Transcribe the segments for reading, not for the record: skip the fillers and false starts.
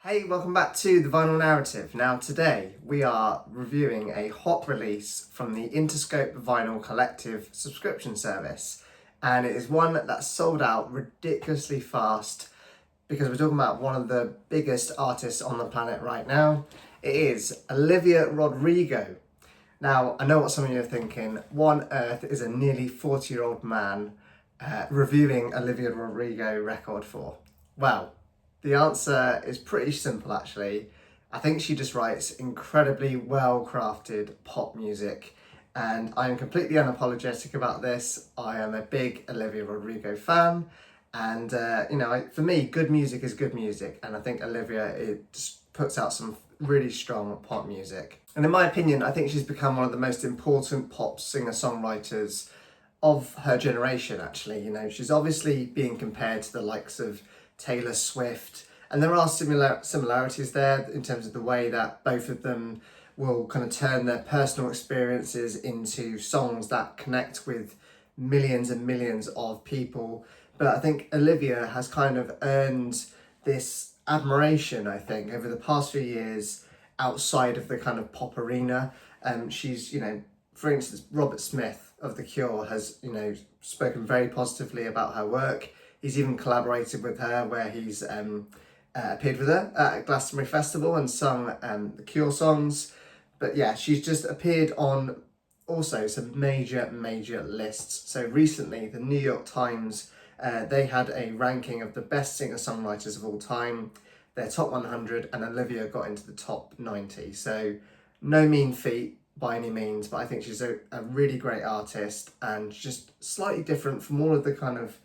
Hey, welcome back to The Vinyl Narrative. Now today we are reviewing a hot release from the Interscope Vinyl Collective subscription service, and it is one that sold out ridiculously fast because we're talking about one of the biggest artists on the planet right now. It is Olivia Rodrigo. Now, I know what some of you are thinking. What on earth is a nearly 40-year-old man reviewing Olivia Rodrigo record for? Well, the answer is pretty simple actually. I think she just writes incredibly well-crafted pop music, and I am completely unapologetic about this. I am a big Olivia Rodrigo fan, and for me, good music is good music, and I think Olivia just puts out some really strong pop music. And in my opinion, I think she's become one of the most important pop singer-songwriters of her generation actually. She's obviously being compared to the likes of Taylor Swift, and there are similarities there in terms of the way that both of them will kind of turn their personal experiences into songs that connect with millions and millions of people. But I think Olivia has kind of earned this admiration, I think, over the past few years outside of the kind of pop arena. She's, for instance, Robert Smith of The Cure has, spoken very positively about her work. He's even collaborated with her where he's appeared with her at Glastonbury Festival and sung The Cure songs. But yeah, she's just appeared on also some major lists. So recently, the New York Times, they had a ranking of the best singer-songwriters of all time, their top 100, and Olivia got into the top 90. So no mean feat by any means, but I think she's a really great artist and just slightly different from all of the kind of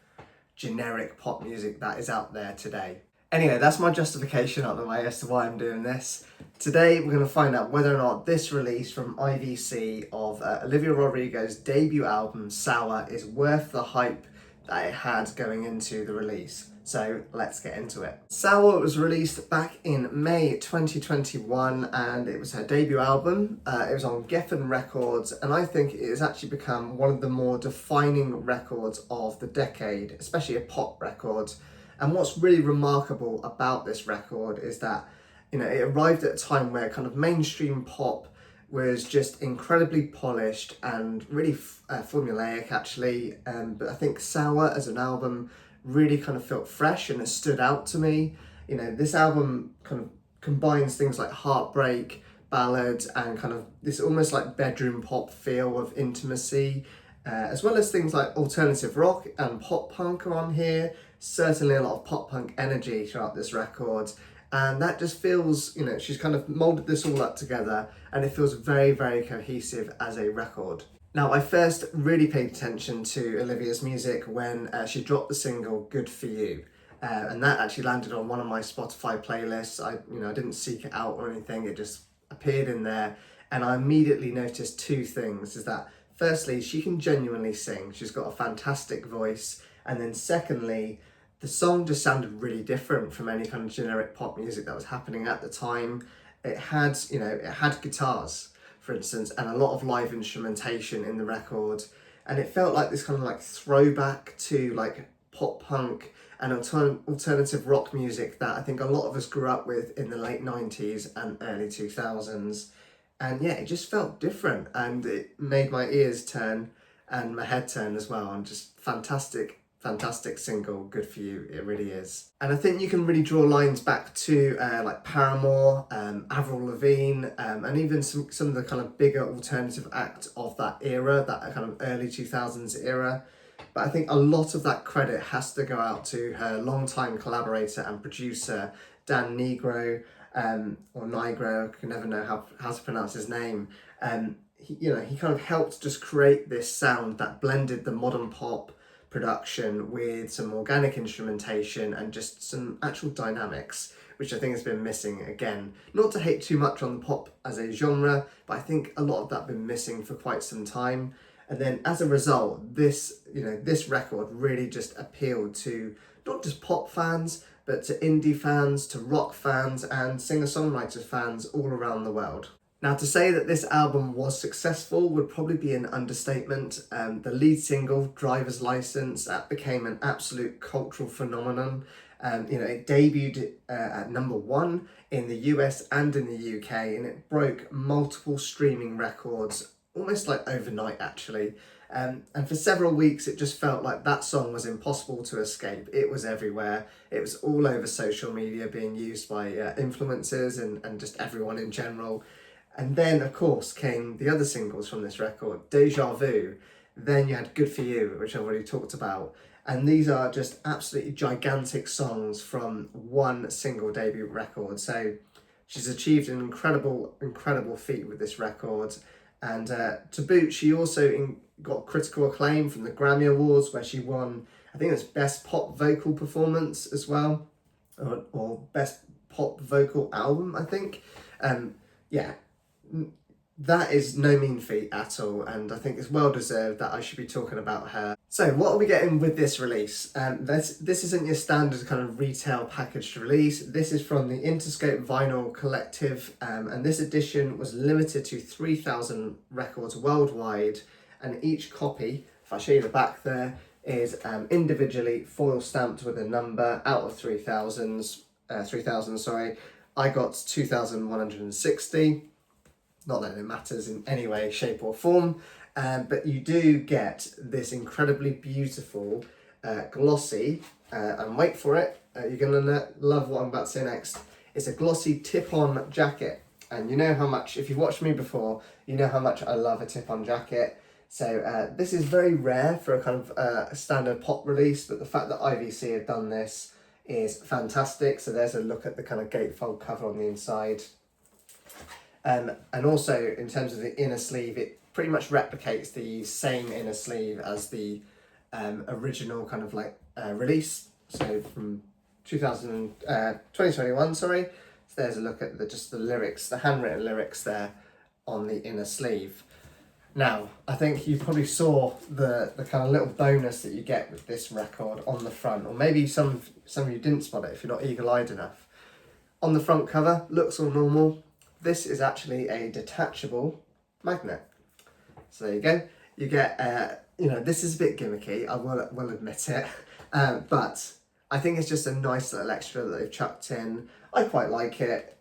generic pop music that is out there today. Anyway, that's my justification out of the way as to why I'm doing this. Today we're going to find out whether or not this release from IVC of Olivia Rodrigo's debut album Sour is worth the hype that it had going into the release. So let's get into it. Sour was released back in May 2021 and it was her debut album. It was on Geffen Records, and I think it has actually become one of the more defining records of the decade, especially a pop record. And what's really remarkable about this record is that, it arrived at a time where kind of mainstream pop was just incredibly polished and really formulaic actually. But I think Sour as an album really kind of felt fresh and it stood out to me. This album kind of combines things like heartbreak, ballads, and kind of this almost like bedroom pop feel of intimacy, as well as things like alternative rock and pop punk are on here. Certainly a lot of pop punk energy throughout this record. And that just feels, she's kind of molded this all up together and it feels very, very cohesive as a record. Now, I first really paid attention to Olivia's music when she dropped the single Good For You. And that actually landed on one of my Spotify playlists. I didn't seek it out or anything, it just appeared in there. And I immediately noticed two things, is that firstly, she can genuinely sing. She's got a fantastic voice. And then secondly, the song just sounded really different from any kind of generic pop music that was happening at the time. It had guitars, for instance, and a lot of live instrumentation in the record. And it felt like this kind of like throwback to like pop punk and alternative rock music that I think a lot of us grew up with in the late 90s and early 2000s. And yeah, it just felt different and it made my ears turn and my head turn as well. And just fantastic single, Good For You, it really is. And I think you can really draw lines back to like Paramore, Avril Lavigne, and even some of the kind of bigger alternative acts of that era, that kind of early 2000s era. But I think a lot of that credit has to go out to her longtime collaborator and producer, Dan Nigro, or Nigro, I can never know how to pronounce his name. He kind of helped just create this sound that blended the modern pop production with some organic instrumentation and just some actual dynamics, which I think has been missing again. Not to hate too much on the pop as a genre, but I think a lot of that been missing for quite some time. And then as a result, this record really just appealed to not just pop fans, but to indie fans, to rock fans, and singer-songwriter fans all around the world. Now, to say that this album was successful would probably be an understatement. The lead single, Driver's License, that became an absolute cultural phenomenon. It debuted at #1 in the US and in the UK, and it broke multiple streaming records almost like overnight, actually. And for several weeks, it just felt like that song was impossible to escape. It was everywhere. It was all over social media, being used by influencers and just everyone in general. And then, of course, came the other singles from this record, Deja Vu. Then you had Good For You, which I've already talked about. And these are just absolutely gigantic songs from one single debut record. So she's achieved an incredible feat with this record. And to boot, she also got critical acclaim from the Grammy Awards, where she won, I think it's Best Pop Vocal Performance as well, or Best Pop Vocal Album, I think. Yeah, that is no mean feat at all, and I think it's well deserved that I should be talking about her. So what are we getting with this release? This isn't your standard kind of retail packaged release. This is from the Interscope Vinyl Collective, and this edition was limited to 3,000 records worldwide, and each copy, if I show you the back there, is individually foil stamped with a number out of 3,000, sorry. I got 2,160. Not that it matters in any way, shape or form, but you do get this incredibly beautiful, glossy, and wait for it, you're going to love what I'm about to say next. It's a glossy tip-on jacket, and you know how much, if you've watched me before, you know how much I love a tip-on jacket. So this is very rare for a kind of a standard pop release, but the fact that IVC have done this is fantastic. So there's a look at the kind of gatefold cover on the inside. And also in terms of the inner sleeve, it pretty much replicates the same inner sleeve as the original kind of like release. So from 2021, sorry. So there's a look at just the lyrics, the handwritten lyrics there on the inner sleeve. Now, I think you probably saw the kind of little bonus that you get with this record on the front, or maybe some of you didn't spot it if you're not eagle-eyed enough. On the front cover, looks all normal. This is actually a detachable magnet. So there you go. You get, this is a bit gimmicky, I will admit it, but I think it's just a nice little extra that they've chucked in. I quite like it.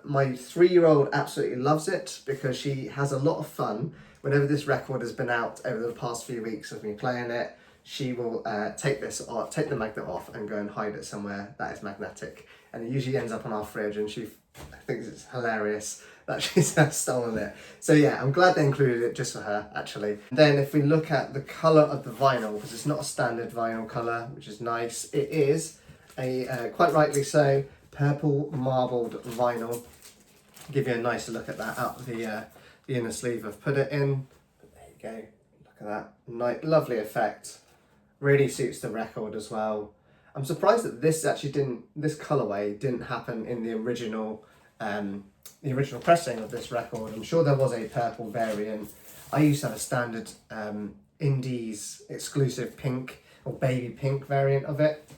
My 3-year-old absolutely loves it because she has a lot of fun. Whenever this record has been out over the past few weeks of me playing it, she will take the magnet off and go and hide it somewhere that is magnetic. And it usually ends up on our fridge, and she thinks it's hilarious that she's stolen it. So yeah, I'm glad they included it just for her, actually. Then if we look at the colour of the vinyl, because it's not a standard vinyl colour, which is nice, it is a, quite rightly so, purple marbled vinyl. I'll give you a nicer look at that out of the inner sleeve I've put it in. There you go, look at that, lovely effect. Really suits the record as well. I'm surprised that this colourway didn't happen in the original pressing of this record. I'm sure there was a purple variant. I used to have a standard Indies exclusive pink or baby pink variant of it.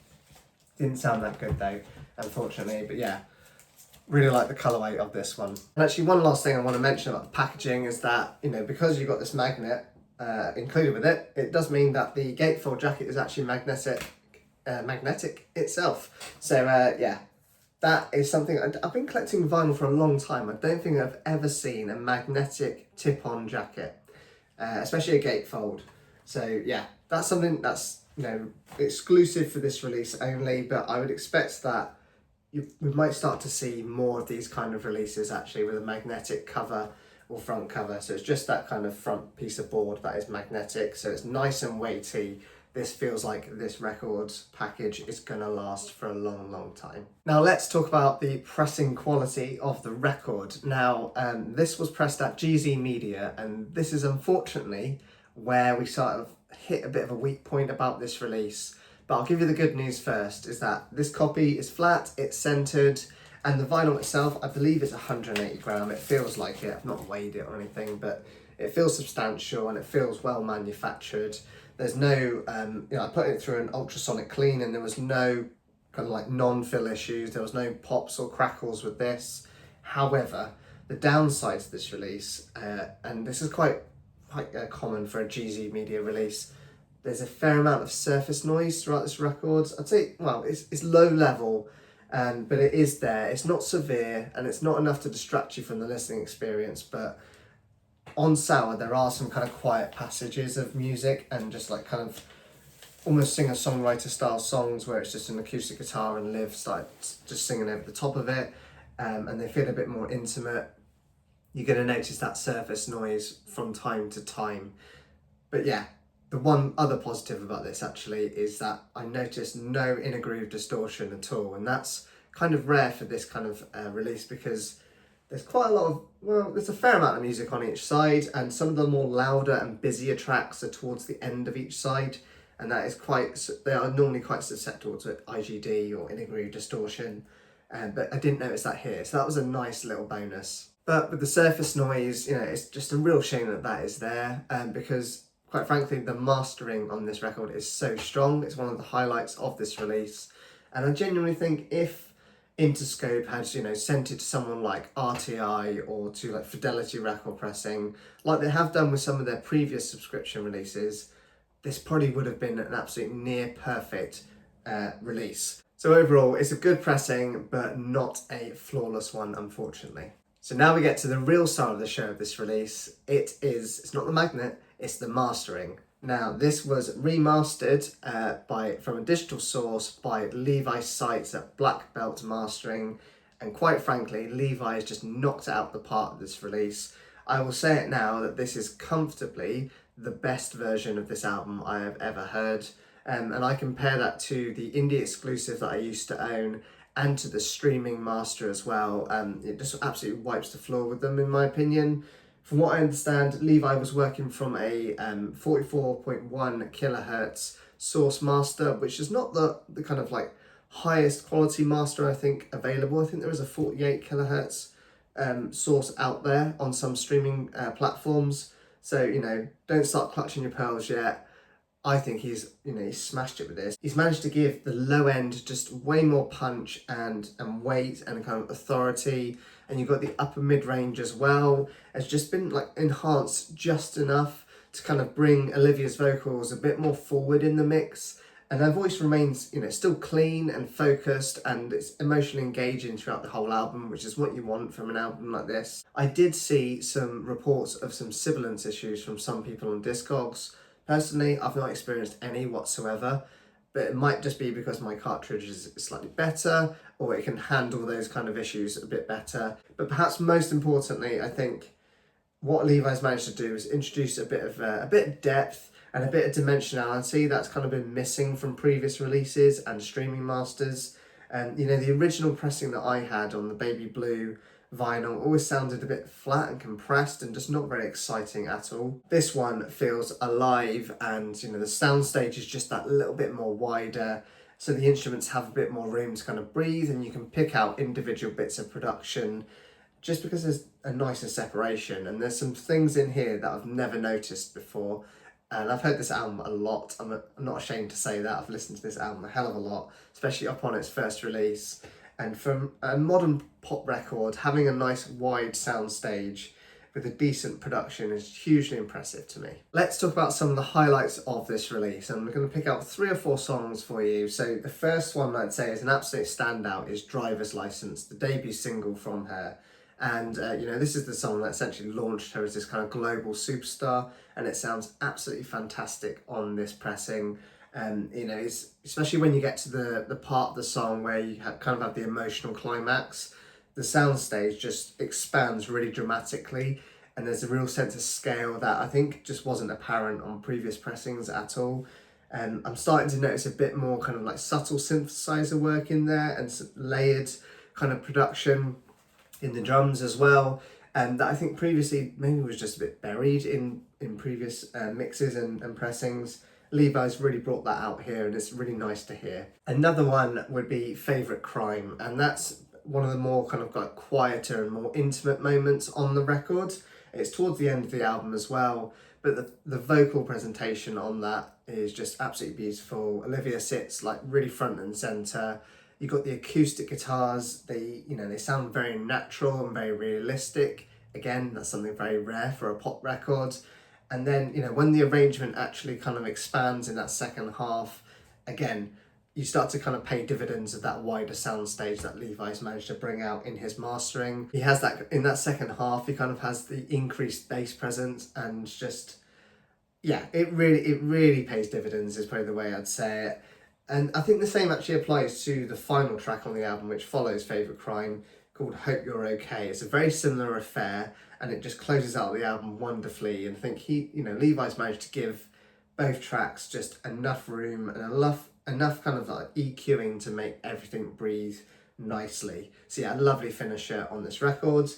Didn't sound that good though, unfortunately, but yeah, really like the colourway of this one. And actually one last thing I want to mention about the packaging is that, because you've got this magnet included with it, it does mean that the gatefold jacket is actually magnetic itself. So yeah, that is something I've been collecting vinyl for a long time. I don't think I've ever seen a magnetic tip-on jacket, especially a gatefold. So yeah, that's something that's exclusive for this release only, but I would expect that we might start to see more of these kind of releases actually with a magnetic cover or front cover. So it's just that kind of front piece of board that is magnetic, so it's nice and weighty. This feels like this record's package is gonna last for a long time. Now let's talk about the pressing quality of the record. Now this was pressed at GZ Media, and this is unfortunately where we sort of hit a bit of a weak point about this release. But I'll give you the good news first, is that this copy is flat, it's centered, and the vinyl itself, I believe it's 180 gram. It feels like it. I've not weighed it or anything, but it feels substantial and it feels well manufactured. There's no, I put it through an ultrasonic clean and there was no kind of like non-fill issues. There was no pops or crackles with this. However, the downside to this release, and this is quite common for a GZ Media release, There's a fair amount of surface noise throughout this record. I'd say, well, it's low level, but it is there. It's not severe, and it's not enough to distract you from the listening experience, but on Sour there are some kind of quiet passages of music and just like kind of almost singer-songwriter style songs where it's just an acoustic guitar and Liv starts just singing over the top of it, and they feel a bit more intimate. You're going to notice that surface noise from time to time. But yeah, the one other positive about this actually is that I noticed no inner groove distortion at all, and that's kind of rare for this kind of release, because there's quite a lot of, well, there's a fair amount of music on each side, and some of the more louder and busier tracks are towards the end of each side, and that is they are normally quite susceptible to IGD or inner groove distortion, but I didn't notice that here, so that was a nice little bonus. But with the surface noise, you know, it's just a real shame that that is there, because quite frankly, the mastering on this record is so strong. It's one of the highlights of this release. And I genuinely think if Interscope had, you know, sent it to someone like RTI or to like Fidelity Record Pressing, like they have done with some of their previous subscription releases, this probably would have been an absolute near perfect release. So overall, it's a good pressing, but not a flawless one, unfortunately. So now we get to the real star of the show of this release. It's not the magnet, it's the mastering. Now, this was remastered from a digital source by Levi Seitz at Black Belt Mastering, and quite frankly, Levi has just knocked it out the park of this release. I will say it now that this is comfortably the best version of this album I have ever heard, and I compare that to the indie exclusive that I used to own and to the streaming master as well. It just absolutely wipes the floor with them, in my opinion. From what I understand, Levi was working from a 44.1 kilohertz source master, which is not the kind of like highest quality master I think available. I think there is a 48 kilohertz source out there on some streaming platforms. So, you know, don't start clutching your pearls yet. I think he's smashed it with this. He's managed to give the low end just way more punch and weight and kind of authority, and you've got the upper mid-range as well. It's just been like enhanced just enough to kind of bring Olivia's vocals a bit more forward in the mix, and her voice remains, you know, still clean and focused, and it's emotionally engaging throughout the whole album, which is what you want from an album like this. I did see some reports of some sibilance issues from some people on Discogs. Personally, I've not experienced any whatsoever, but it might just be because my cartridge is slightly better, or it can handle those kind of issues a bit better. But perhaps most importantly, I think what Levi's managed to do is introduce a bit of depth and a bit of dimensionality that's kind of been missing from previous releases and streaming masters. And you know, the original pressing that I had on the baby blue vinyl always sounded a bit flat and compressed and just not very exciting at all. This one feels alive, and you know, the soundstage is just that little bit more wider, so the instruments have a bit more room to kind of breathe, and you can pick out individual bits of production just because there's a nicer separation. And there's some things in here that I've never noticed before, and I've heard this album a lot. I'm not ashamed to say that. I've listened to this album a hell of a lot, especially upon its first release. And from a modern pop record, having a nice wide sound stage with a decent production is hugely impressive to me. Let's talk about some of the highlights of this release, and we're going to pick out 3 or 4 songs for you. So the first one I'd say is an absolute standout is Driver's License, the debut single from her. And you know, this is the song that essentially launched her as this kind of global superstar, and it sounds absolutely fantastic on this pressing. And you know, it's, especially when you get to the part of the song where you kind of have the emotional climax, the soundstage just expands really dramatically, and there's a real sense of scale that I think just wasn't apparent on previous pressings at all. And I'm starting to notice a bit more kind of like subtle synthesizer work in there, and some layered kind of production in the drums as well, and that I think previously maybe was just a bit buried in previous mixes and pressings. Levi's really brought that out here, and it's really nice to hear. Another one would be Favourite Crime, and that's one of the more kind of like quieter and more intimate moments on the record. It's towards the end of the album as well, but the vocal presentation on that is just absolutely beautiful. Olivia sits like really front and centre. You've got the acoustic guitars, they sound very natural and very realistic. Again, that's something very rare for a pop record. And then, you know, when the arrangement actually kind of expands in that second half, again, you start to kind of pay dividends of that wider soundstage that Levi's managed to bring out in his mastering. He has that in that second half, he kind of has the increased bass presence, and just, yeah, it really pays dividends is probably the way I'd say it. And I think the same actually applies to the final track on the album, which follows Favourite Crime, called Hope You're Okay. It's a very similar affair, and it just closes out the album wonderfully. And I think Levi's managed to give both tracks just enough room and enough kind of like EQing to make everything breathe nicely. So yeah, a lovely finisher on this record.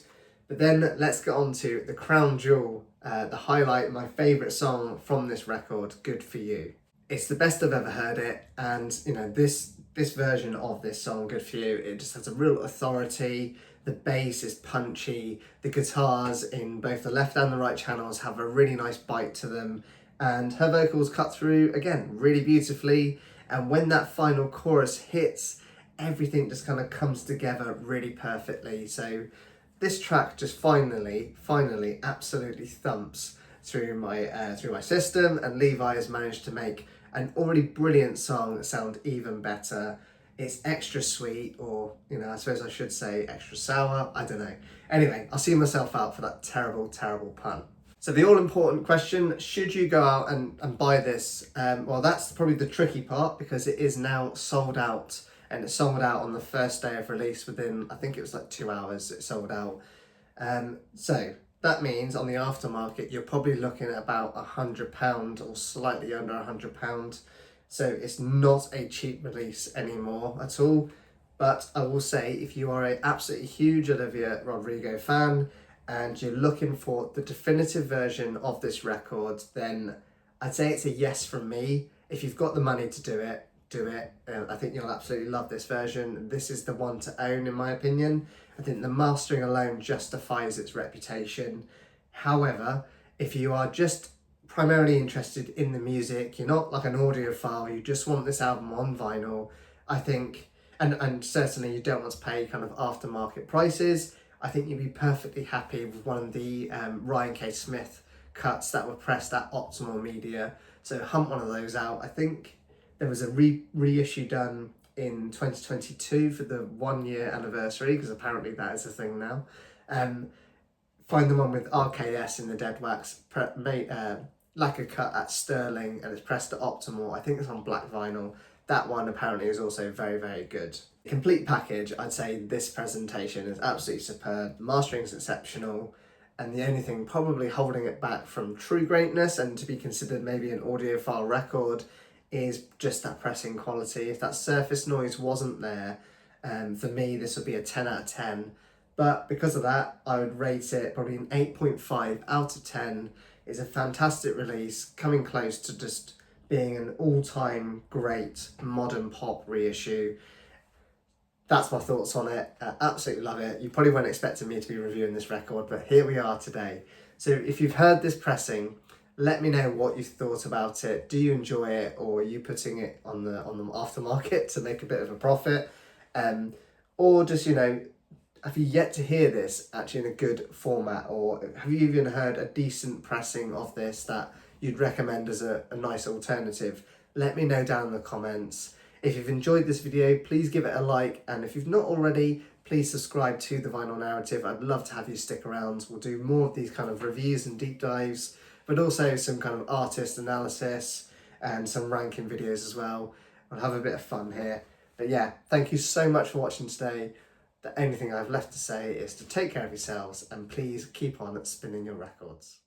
But then let's get on to the crown jewel, the highlight, my favourite song from this record, Good For You. It's the best I've ever heard it, and you know, this version of this song, Good For You, it just has a real authority. The bass is punchy, the guitars in both the left and the right channels have a really nice bite to them, and her vocals cut through, again, really beautifully. And when that final chorus hits, everything just kind of comes together really perfectly. So this track just finally absolutely thumps through my system, and Levi has managed to make an already brilliant song sound even better. It's extra sweet, or, you know, I suppose I should say extra sour, I don't know. Anyway, I'll see myself out for that terrible pun. So the all-important question, should you go out and buy this? Well, that's probably the tricky part, because it is now sold out, and it sold out on the first day of release. Within, I think it was like 2 hours, it sold out. So that means on the aftermarket, you're probably looking at about £100 or slightly under £100. So it's not a cheap release anymore at all. But I will say, if you are an absolutely huge Olivia Rodrigo fan and you're looking for the definitive version of this record, then I'd say it's a yes from me. If you've got the money to do it, do it. I think you'll absolutely love this version. This is the one to own, in my opinion. I think the mastering alone justifies its reputation. However, if you are just primarily interested in the music, you're not like an audiophile, you just want this album on vinyl, I think, and certainly you don't want to pay kind of aftermarket prices, I think you'd be perfectly happy with one of the Ryan K. Smith cuts that were pressed at Optimal Media. So hunt one of those out. I think there was a reissue done in 2022 for the 1 year anniversary, because apparently that is a thing now. Find the one with RKS in the dead wax, lacquer cut at Sterling, and it's pressed at Optimal. I think it's on black vinyl. That one apparently is also very good. Complete package, I'd say this presentation is absolutely superb. Mastering is exceptional, and the only thing probably holding it back from true greatness and to be considered maybe an audiophile record is just that pressing quality. If that surface noise wasn't there, for me this would be a 10 out of 10. But because of that, I would rate it probably an 8.5 out of 10. It's a fantastic release, coming close to just being an all-time great modern pop reissue. That's my thoughts on it. Absolutely love it. You probably weren't expecting me to be reviewing this record, but here we are today. So if you've heard this pressing, let me know what you thought about it. Do you enjoy it, or are you putting it on the aftermarket to make a bit of a profit? Or just, you know, have you yet to hear this actually in a good format, or have you even heard a decent pressing of this that you'd recommend as a nice alternative? Let me know down in the comments. If you've enjoyed this video, please give it a like, and if you've not already, please subscribe to The Vinyl Narrative. I'd love to have you stick around. We'll do more of these kind of reviews and deep dives, but also some kind of artist analysis and some ranking videos as well. We'll have a bit of fun here. But yeah, thank you so much for watching today. The only thing I've left to say is to take care of yourselves, and please keep on spinning your records.